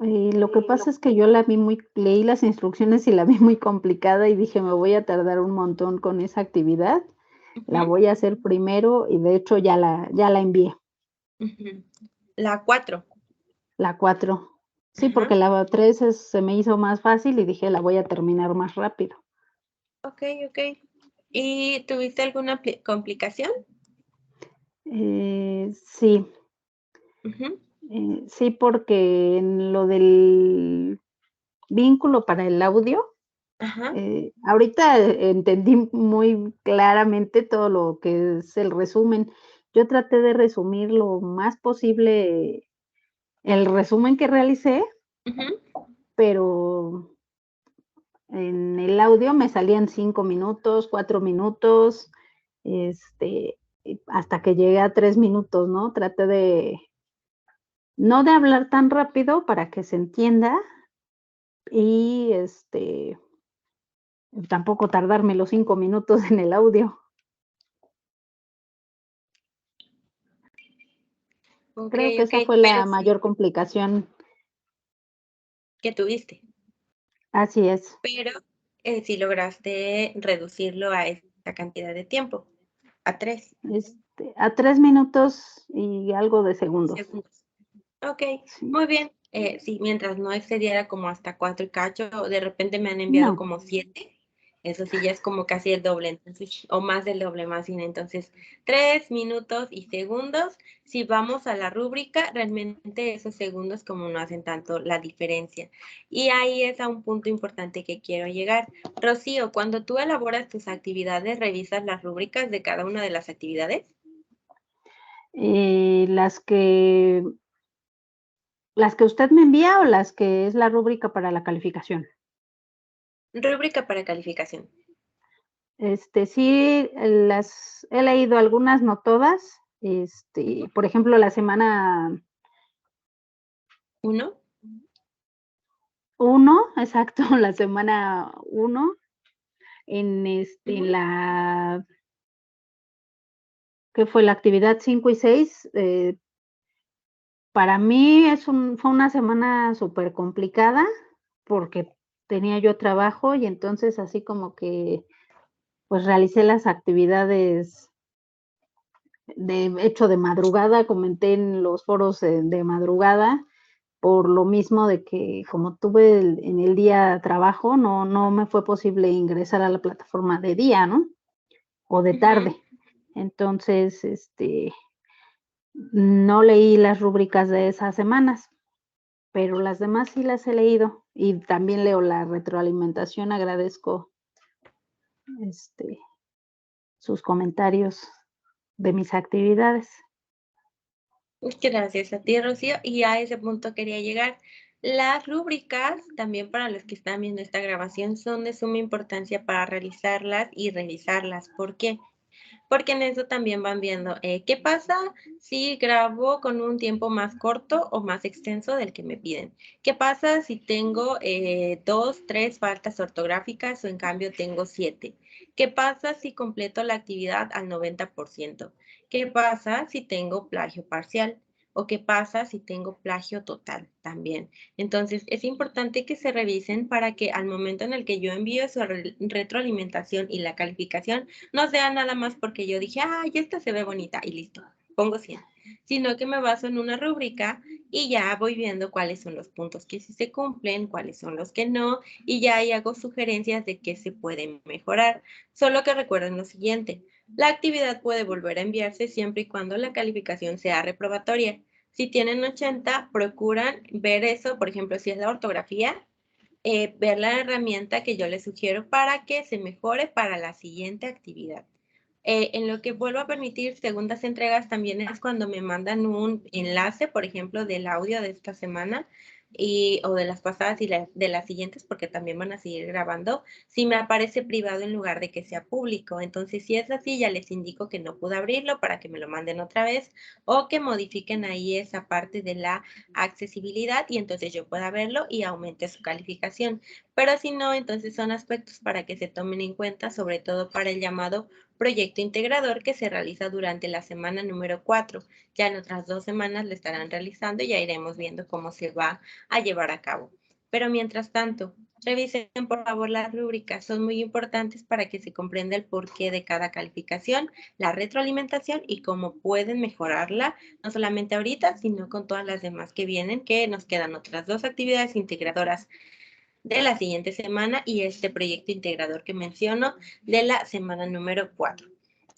lo que pasa es que yo leí las instrucciones y la vi muy complicada y dije, me voy a tardar un montón con esa actividad, la Ujú, voy a hacer primero y de hecho ya la envié, ujú. La 4. la 4. Sí, Ajá. porque la 3 se me hizo más fácil y dije, la voy a terminar más rápido. Ok, ok. ¿Y tuviste alguna complicación? Sí, Ujú, sí, porque en lo del vínculo para el audio, ajá, ahorita entendí muy claramente todo lo que es el resumen. Yo traté de resumir lo más posible el resumen que realicé, ujú. pero en el audio me salían 5 minutos, 4 minutos, hasta que llegué a 3 minutos, ¿no? Traté de no de hablar tan rápido para que se entienda y, tampoco tardarme los 5 minutos en el audio. Ok, Creo que ok, esa fue pero la sí mayor complicación. que tuviste, Así es, pero sí lograste reducirlo a esta cantidad de tiempo, a 3 a 3 minutos y algo de segundos. segundos. Ok, Sí. muy bien. Sí, mientras no excediera como hasta 4 y cacho, de repente me han enviado No, como 7. Eso sí, ya es como casi el doble, entonces, o más del doble, más bien. Entonces, 3 minutos y segundos. Si vamos a la rúbrica, realmente esos segundos como no hacen tanto la diferencia. Y ahí es a un punto importante que quiero llegar. Rocío, cuando tú elaboras tus actividades, ¿revisas las rúbricas de cada una de las actividades? las que usted me envía o las que es la rúbrica para la calificación. Rúbrica para calificación. Sí, las he leído algunas, no todas. Ujú. Por ejemplo, la semana ¿Uno? 1, exacto, la semana 1, Ujú. la ¿qué fue? La actividad 5 y 6, Para mí fue una semana súper complicada porque tenía yo trabajo y entonces así como que, pues, realicé las actividades de hecho de madrugada, comenté en los foros, de madrugada, por lo mismo de que como tuve en el día trabajo, no me fue posible ingresar a la plataforma de día, ¿no? O de Ujú. tarde. Entonces, no leí las rúbricas de esas semanas, pero las demás sí las he leído y también leo la retroalimentación, agradezco, este, sus comentarios de mis actividades. Gracias a ti, Rocío. Y a ese punto quería llegar. Las rúbricas, también para los que están viendo esta grabación, son de suma importancia para realizarlas y revisarlas. ¿Por qué? Porque en eso también van viendo qué pasa si grabo con un tiempo más corto o más extenso del que me piden. ¿Qué pasa si tengo 2, 3 faltas ortográficas o en cambio tengo 7? ¿Qué pasa si completo la actividad al 90%? ¿Qué pasa si tengo plagio parcial? ¿O qué pasa si tengo plagio total también? Entonces, es importante que se revisen para que al momento en el que yo envío su retroalimentación y la calificación, no sea nada más porque yo dije, ay, esta se ve bonita y listo, pongo 100, sino que me baso en una rúbrica y ya voy viendo cuáles son los puntos que sí se cumplen, cuáles son los que no, y ya ahí hago sugerencias de qué se puede mejorar. Solo que recuerden lo siguiente, la actividad puede volver a enviarse siempre y cuando la calificación sea reprobatoria. Si tienen 80, procuran ver eso, por ejemplo, si es la ortografía, ver la herramienta que yo les sugiero para que se mejore para la siguiente actividad. En lo que vuelvo a permitir segundas entregas también es cuando me mandan un enlace, por ejemplo, del audio de esta semana o de las pasadas y de las siguientes, porque también van a seguir grabando, si me aparece privado en lugar de que sea público. Entonces, si es así, ya les indico que no pude abrirlo para que me lo manden otra vez o que modifiquen ahí esa parte de la accesibilidad y entonces yo pueda verlo y aumente su calificación. Pero si no, entonces son aspectos para que se tomen en cuenta, sobre todo para el llamado proyecto integrador que se realiza durante la semana número 4. Ya en otras 2 semanas lo estarán realizando y ya iremos viendo cómo se va a llevar a cabo. Pero mientras tanto, revisen por favor las rúbricas, son muy importantes para que se comprenda el porqué de cada calificación, la retroalimentación y cómo pueden mejorarla, no solamente ahorita, sino con todas las demás que vienen, que nos quedan otras 2 actividades integradoras de la siguiente semana y este proyecto integrador que menciono de la semana número 4.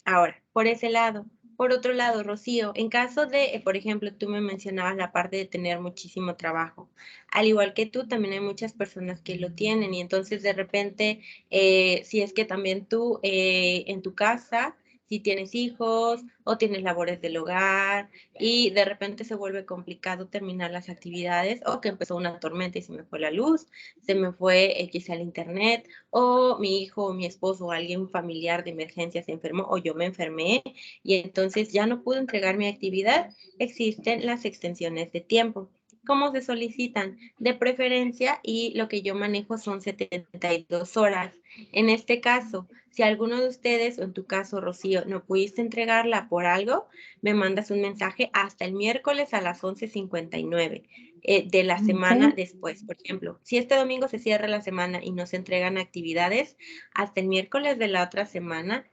Ahora, por ese lado. Por otro lado, Rocío, en caso de, por ejemplo, tú me mencionabas la parte de tener muchísimo trabajo. Al igual que tú, también hay muchas personas que lo tienen y entonces de repente, si es que también tú en tu casa, si tienes hijos o tienes labores del hogar y de repente se vuelve complicado terminar las actividades o que empezó una tormenta y se me fue la luz, se me fue quizá el internet o mi hijo o mi esposo o alguien familiar de emergencia se enfermó o yo me enfermé y entonces ya no pude entregar mi actividad, existen las extensiones de tiempo. ¿Cómo se solicitan? De preferencia y lo que yo manejo son 72 horas. En este caso, si alguno de ustedes, o en tu caso, Rocío, no pudiste entregarla por algo, me mandas un mensaje hasta el miércoles a las 11:59 de la semana Okey, después. Por ejemplo, si este domingo se cierra la semana y no se entregan actividades, hasta el miércoles de la otra semana,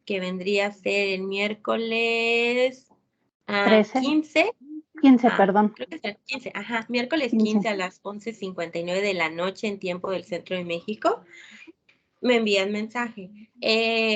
que vendría a ser el miércoles 13, 15, 15, perdón, creo que es el 15, ajá, miércoles 15. 15 a las 11:59 de la noche en tiempo del centro de México, me envían mensaje.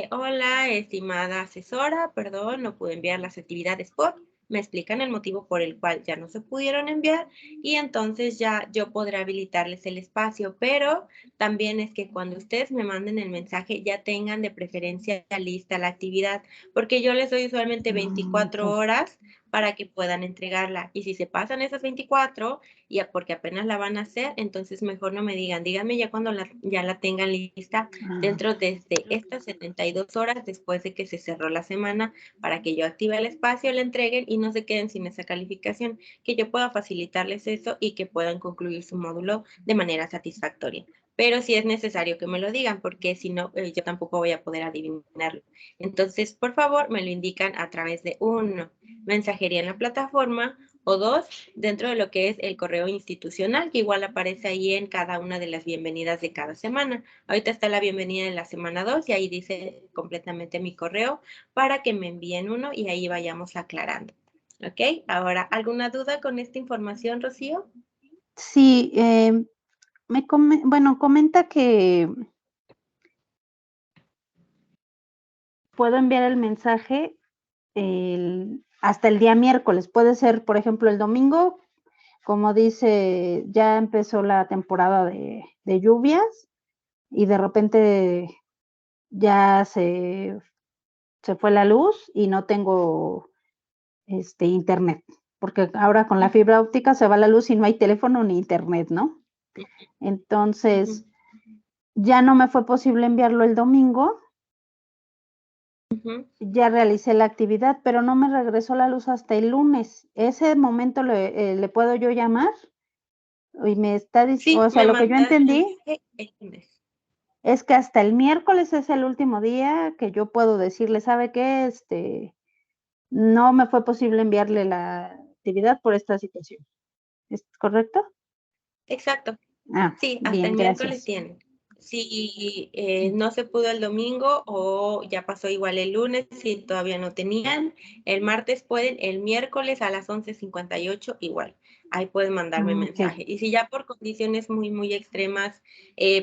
Hola, estimada asesora, perdón, no pude enviar las actividades por. Me explican el motivo por el cual ya no se pudieron enviar y entonces ya yo podré habilitarles el espacio, pero también es que cuando ustedes me manden el mensaje ya tengan de preferencia lista la actividad, porque yo les doy usualmente Ah, 24 okey. horas para que puedan entregarla y si se pasan esas 24, y porque apenas la van a hacer, entonces mejor no me digan, díganme ya cuando ya la tengan lista Ah, dentro desde estas 72 horas después de que se cerró la semana para que yo active el espacio, la entreguen y no se queden sin esa calificación, que yo pueda facilitarles eso y que puedan concluir su módulo de manera satisfactoria. Pero sí es necesario que me lo digan, porque si no, yo tampoco voy a poder adivinarlo. Entonces, por favor, me lo indican a través de una mensajería en la plataforma o 2 dentro de lo que es el correo institucional, que igual aparece ahí en cada una de las bienvenidas de cada semana. Ahorita está la bienvenida en la semana 2 y ahí dice completamente mi correo para que me envíen uno y ahí vayamos aclarando. ¿Ok? Ahora, ¿alguna duda con esta información, Rocío? Sí, bueno, comenta que puedo enviar el mensaje hasta el día miércoles. Puede ser, por ejemplo, el domingo, como dice, ya empezó la temporada de lluvias y de repente ya se fue la luz y no tengo internet, porque ahora con la fibra óptica se va la luz y no hay teléfono ni internet, ¿no? Entonces, ya no me fue posible enviarlo el domingo, ya realicé la actividad, pero no me regresó la luz hasta el lunes. Ese momento le puedo yo llamar y me está diciendo, Sí, o sea, me lo que yo mandas entendí mensaje el lunes. es que hasta el miércoles es el último día que yo puedo decirle, ¿sabe qué? No me fue posible enviarle la actividad por esta situación. ¿Es correcto? Exacto. Ah, Sí, hasta bien, el miércoles gracias. tienen. Si no se pudo el domingo o ya pasó igual el lunes, si todavía no tenían, el martes pueden, el miércoles a las 11:58 igual. Ahí pueden mandarme Okey. mensaje. Y si ya por condiciones muy, muy extremas,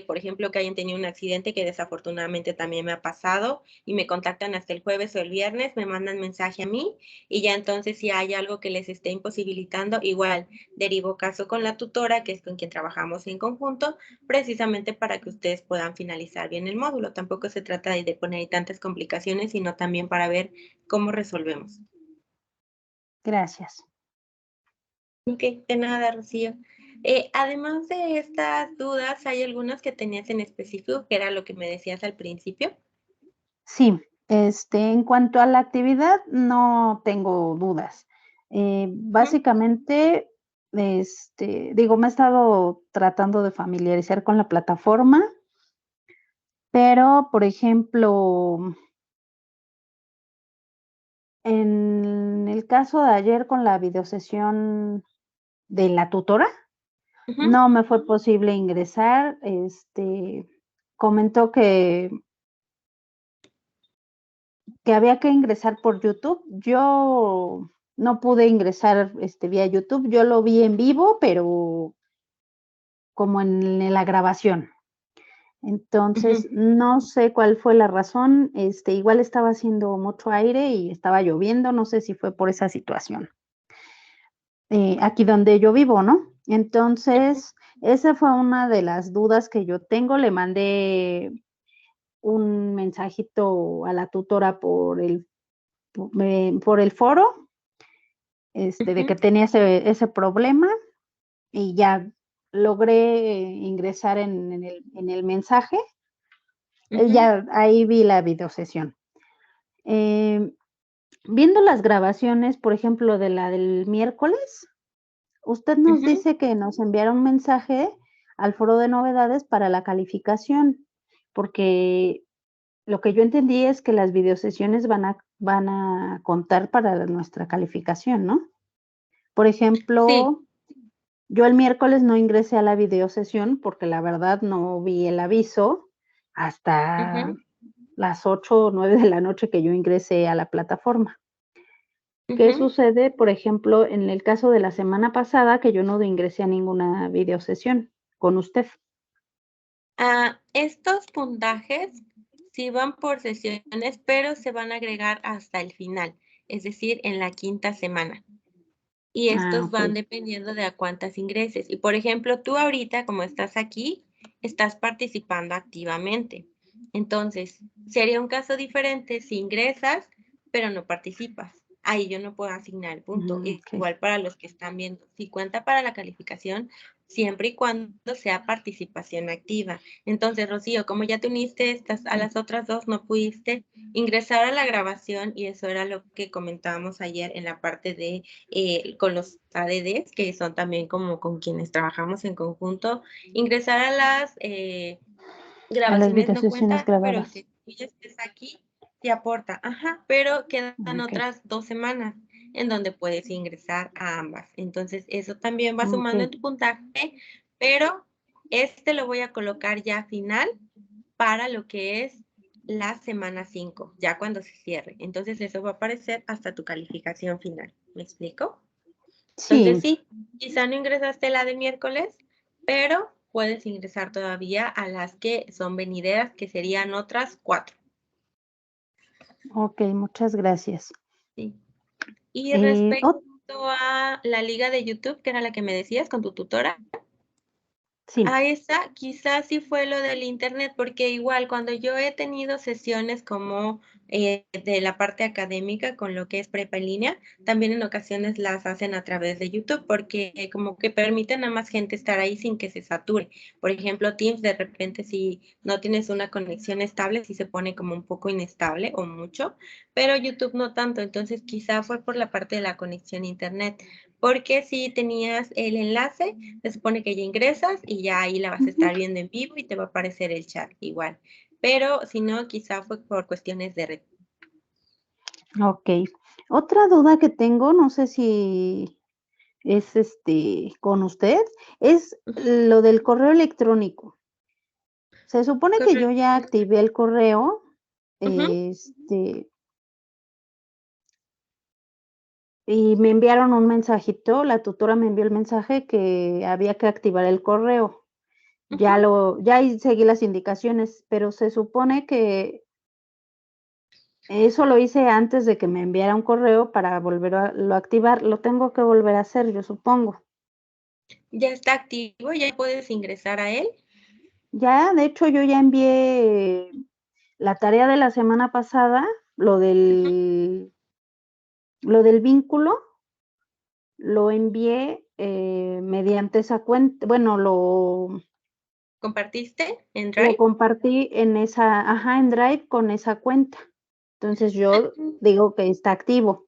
por ejemplo, que hayan tenido un accidente que desafortunadamente también me ha pasado y me contactan hasta el jueves o el viernes, me mandan mensaje a mí y ya entonces si hay algo que les esté imposibilitando, igual derivo caso con la tutora, que es con quien trabajamos en conjunto, precisamente para que ustedes puedan finalizar bien el módulo. Tampoco se trata de poner ahí tantas complicaciones, sino también para ver cómo resolvemos. Gracias. Ok, de nada, Rocío. Además de estas dudas, ¿hay algunas que tenías en específico, que era lo que me decías al principio? Sí, en cuanto a la actividad, no tengo dudas. Ujú, Básicamente, digo, me he estado tratando de familiarizar con la plataforma, pero, por ejemplo, en el caso de ayer con la videosesión de la tutora, ujú, no me fue posible ingresar, comentó que había que ingresar por YouTube. Yo no pude ingresar, vía YouTube, yo lo vi en vivo, pero como en la grabación. Entonces, ujú. no sé cuál fue la razón, igual estaba haciendo mucho aire y estaba lloviendo, no sé si fue por esa situación, aquí donde yo vivo, ¿no? Entonces, esa fue una de las dudas que yo tengo, le mandé un mensajito a la tutora por el foro, de que Ujú, tenía ese problema y ya logré ingresar en el mensaje, ujú, ya ahí vi la videosesión. Em, Viendo las grabaciones, por ejemplo, de la del miércoles, usted nos ujú. dice que nos enviara un mensaje al foro de novedades para la calificación, porque lo que yo entendí es que las videosesiones van a contar para nuestra calificación, ¿no? Por Sí. ejemplo, yo el miércoles no ingresé a la videosesión porque la verdad no vi el aviso hasta Ujú, las 8 o 9 de la noche que yo ingresé a la plataforma. ¿Qué ujú. sucede, por ejemplo, en el caso de la semana pasada, que yo no ingresé a ninguna videosesión con usted? Estos puntajes sí van por sesiones, pero se van a agregar hasta el final, es decir, en la quinta semana. Y Ah, estos van okey. dependiendo de a cuántas ingreses. Y por ejemplo, tú ahorita, como estás aquí, estás participando activamente. Entonces, sería un caso diferente si ingresas, pero no participas. Ahí yo no puedo asignar el punto. Okey. Igual para los que están viendo, si cuenta para la calificación, siempre y cuando sea participación activa. Entonces, Rocío, como ya te uniste a las otras dos, no pudiste ingresar a la grabación y eso era lo que comentábamos ayer en la parte de con los ADDs, que son también como con quienes trabajamos en conjunto, ingresar a las A las grabaciones no videosesiones cuenta, pero grabadas. que tú ya estés aquí te aporta. Ajá, pero quedan Okey. otras 2 semanas. en donde puedes ingresar a ambas. Entonces, eso también va Ok, sumando en tu puntaje, pero este lo voy a colocar ya final para lo que es la semana 5, ya cuando se cierre. Entonces, eso va a aparecer hasta tu calificación final. ¿Me explico? Entonces, sí, sí, quizá no ingresaste la de miércoles, pero puedes ingresar todavía a las que son venideras, que serían otras 4. ok, muchas gracias. Sí. Y Eh, respecto ot- a la liga de YouTube, que era la que me decías con tu tutora, sí, a esa quizás sí fue lo del internet, porque igual cuando yo he tenido sesiones como de la parte académica con lo que es prepa en línea, también en ocasiones las hacen a través de YouTube, porque como que permiten a más gente estar ahí sin que se sature. Por ejemplo, Teams de repente si no tienes una conexión estable, sí se pone como un poco inestable o mucho, pero YouTube no tanto, entonces quizá fue por la parte de la conexión a internet, porque si tenías el enlace, se supone que ya ingresas y ya ahí la vas a ujú, estar viendo en vivo y te va a aparecer el chat igual. Pero si no, quizá fue por cuestiones de red. ok. Otra duda que tengo, no sé si es con usted, es Ujú, lo del correo electrónico. Se supone que yo ya correcto. activé el correo, Ujú, este, y me enviaron un mensajito, la tutora me envió el mensaje que había que activar el correo. ujú. Ya ahí seguí las indicaciones, pero se supone que eso lo hice antes de que me enviara un correo para volverlo a activar. Lo tengo que volver a hacer, yo supongo. Ya está activo, ya puedes ingresar a él. Ya, de hecho, yo ya envié la tarea de la semana pasada, lo Ujú. del lo del vínculo, lo envié, mediante esa cuenta, bueno, ¿Compartiste en lo Drive? compartí en esa ajá, en Drive con esa cuenta. Entonces, yo digo que está activo.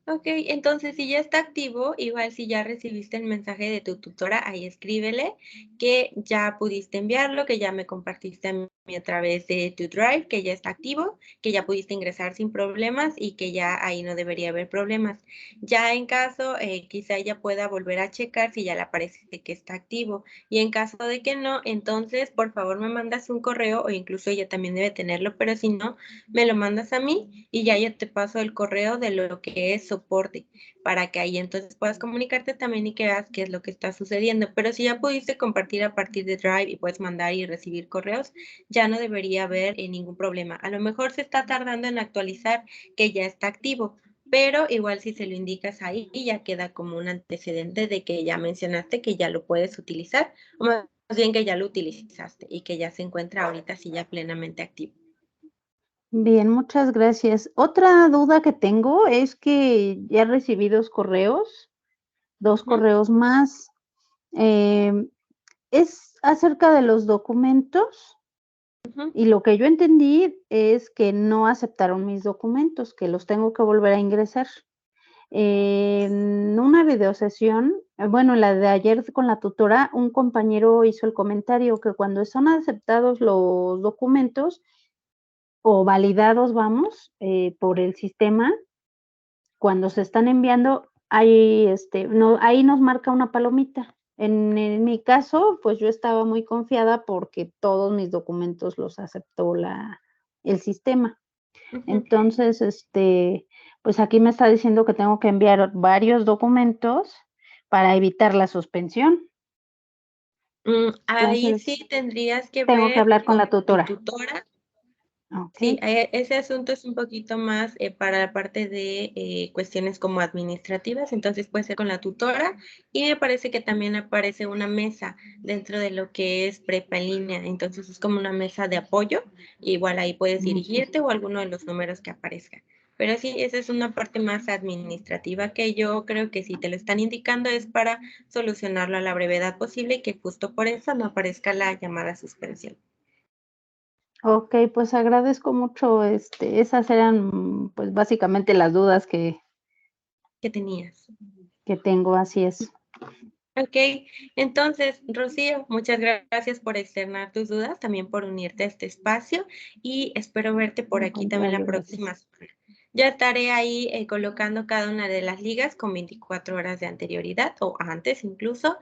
Ok, entonces si ya está activo, igual si ya recibiste el mensaje de tu tutora, ahí escríbele que ya pudiste enviarlo, que ya me compartiste a mí a través de tu Drive, que ya está activo, que ya pudiste ingresar sin problemas y que ya ahí no debería haber problemas. Ya en caso, quizá ella pueda volver a checar si ya le aparece que está activo. Y en caso de que no, entonces por favor me mandas un correo o incluso ella también debe tenerlo, pero si no, me lo mandas a mí y ya yo te paso el correo de lo que es soporte para que ahí entonces puedas comunicarte también y que veas qué es lo que está sucediendo. Pero si ya pudiste compartir a partir de Drive y puedes mandar y recibir correos, ya no debería haber ningún problema. A lo mejor se está tardando en actualizar que ya está activo, pero igual si se lo indicas ahí ya queda como un antecedente de que ya mencionaste que ya lo puedes utilizar, o más bien que ya lo utilizaste y que ya se encuentra ahorita sí ya plenamente activo. Bien, muchas gracias. Otra duda que tengo es que ya recibí 2 correos, 2 Ujú, correos más, em, es acerca de los documentos, ujú. y lo que yo entendí es que no aceptaron mis documentos, que los tengo que volver a ingresar. En una videosesión, bueno, en la de ayer con la tutora, un compañero hizo el comentario que cuando son aceptados los documentos o validados, vamos, por el sistema, cuando se están enviando, ahí, no, ahí nos marca una palomita. En mi caso, pues yo estaba muy confiada porque todos mis documentos los aceptó el sistema. Ujú. Entonces, pues aquí me está diciendo que tengo que enviar varios documentos para evitar la suspensión. Ahí Entonces, sí tendrías que tengo que ver hablar con con la tu tutora. tutora. Sí, Okey, ese asunto es un poquito más para la parte de cuestiones como administrativas, entonces puede ser con la tutora y me parece que también aparece una mesa dentro de lo que es prepa en línea, entonces es como una mesa de apoyo, igual ahí puedes okey. dirigirte o alguno de los números que aparezcan. Pero sí, esa es una parte más administrativa que yo creo que si te lo están indicando es para solucionarlo a la brevedad posible y que justo por eso no aparezca la llamada suspensión Okey, pues agradezco mucho, esas eran, pues, básicamente las dudas que tenías. que tengo, así es. Ok, entonces, Rocío, muchas gracias por externar tus dudas, también por unirte a este espacio y espero verte por Al aquí también la contrario, gracias. próxima semana. Ya estaré ahí colocando cada una de las ligas con 24 horas de anterioridad o antes incluso,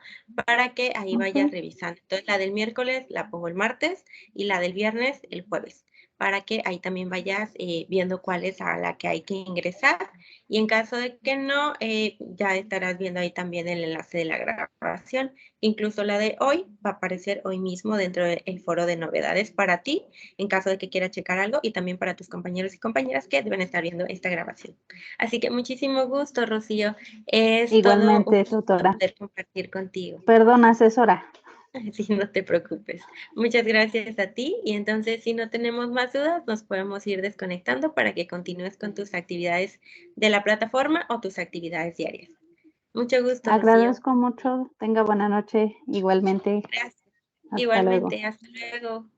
para que ahí vayas Ok. revisando. Entonces la del miércoles la pongo el martes y la del viernes el jueves, para que ahí también vayas viendo cuál es a la que hay que ingresar. Y en caso de que no, ya estarás viendo ahí también el enlace de la grabación. Incluso la de hoy va a aparecer hoy mismo dentro del foro de novedades para ti, en caso de que quieras checar algo, y también para tus compañeros y compañeras que deben estar viendo esta grabación. Así que muchísimo gusto, Rocío. Es todo un Igualmente, gusto tutora. poder compartir contigo. Perdón, asesora. Así no te preocupes. Muchas gracias a ti, y entonces si no tenemos más dudas, nos podemos ir desconectando para que continúes con tus actividades de la plataforma o tus actividades diarias. Mucho gusto, Rocío. Agradezco mucho. Tenga buena noche. Igualmente. Gracias. Hasta luego. Igualmente, hasta luego.